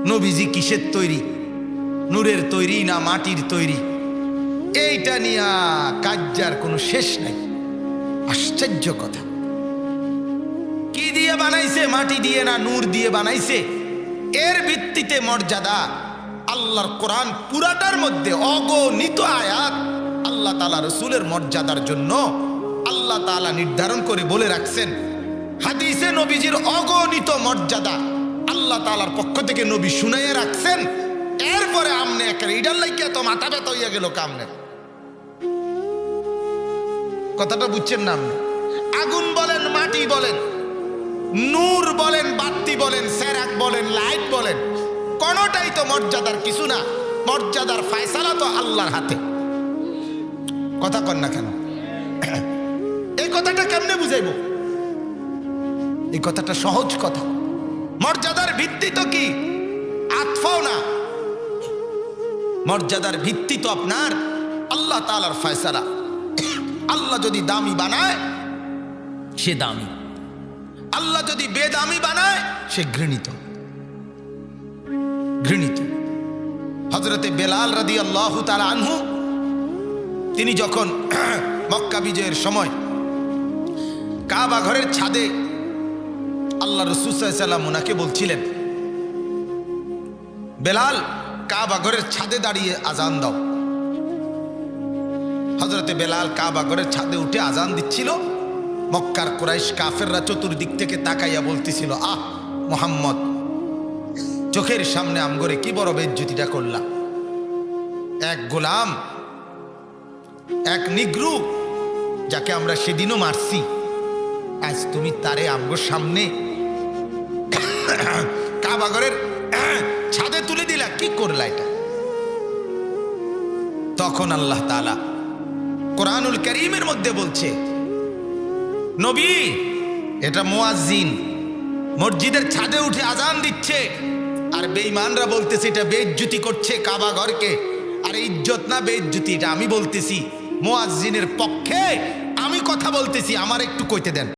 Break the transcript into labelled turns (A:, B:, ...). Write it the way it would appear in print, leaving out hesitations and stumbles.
A: নবীজি কিসের তৈরি, নূরের তৈরি না মাটির তৈরি, এইটা নিয়ে কাজ্জার কোনো শেষ নাই। আশ্চর্য কথা, কি দিয়ে বানাইছে, মাটি দিয়ে না নূর দিয়ে বানাইছে, এর ভিত্তিতে মর্যাদা। আল্লাহর কোরআন পুরাটার মধ্যে অগণিত আয়াত আল্লাহ তাআলা রসুলের মর্যাদার জন্য আল্লাহ তাআলা নির্ধারণ করে বলে রাখছেন। হাদিসে নবীজির অগণিত মর্যাদা আল্লাহ তাআলার পক্ষ থেকে নবী শুনাইয়ে রাখছেন। এরপরে আমনে একটা ইডার লাইকে তো মাথা ব্যথা হইয়া গেল কামনে। কথাটা বুঝছেন না আপনি? আগুন বলেন, মাটি বলেন, নূর বলেন, বাতি বলেন, সেরাক বলেন, লাইট বলেন, কোনটাই তো মর্যাদার কিছু না। মর্যাদার ফয়সালা তো আল্লাহর হাতে। কথা কন না কেন? এই কথাটা কেমনে বুঝাইব? এই কথাটা সহজ কথা। মর্যাদার ভিত্তি তো কি আতফাও না, মর্যাদার ভিত্তি তো আপনার আল্লাহ তাআলার ফয়সালা। আল্লাহ যদি দামি বানায় সে দামি, আল্লাহ যদি বেদামি বানায় সে ঘৃণিত। ঘৃণিত। হযরতে বেলাল রাদিয়াল্লাহু তাআলা আনহু তিনি যখন মক্কা বিজয়ের সময় কাবা ঘরের ছাদে আল্লাহ রাসূল সাল্লাল্লাহু আলাইহি ওয়াসাল্লাম ওনাকে বলছিলেন, বেলাল কাবা ঘরের ছাদে দাঁড়িয়ে আজান দাও। হযরতে বেলাল কাবা ঘরের ছাদে উঠে আজান দিচ্ছিল। মক্কার কুরাইশ কাফেররা চতুর্দিক থেকে তাকাইয়া বলতেছিল, আহ মুহাম্মদ, চোখের সামনে আমগরে কি বড় বেইজ্জতিটা করলাম। এক গোলাম, এক নিগ্রু, যাকে আমরা সেদিনও মারছি, আজ তুমি তারে আমগোর সামনে কাবা ঘরের ছাদে তুলে দিলা, কি করলা এটা? তখন আল্লাহ তাআলা কোরআনুল কারীমের মধ্যে বলছে, নবী, এটা মুয়াজ্জিন মসজিদের ছাদে উঠে আজান দিচ্ছে, আর বেঈমানরা বলতেছে এটা বেইজ্জতি করছে কাবা ঘরকে। আর ইজ্জত না বেইজ্জতি, এটা আমি বলতেছি, মুয়াজ্জিনের পক্ষে আমি কথা বলতেছি, আমার একটু কইতে দেন।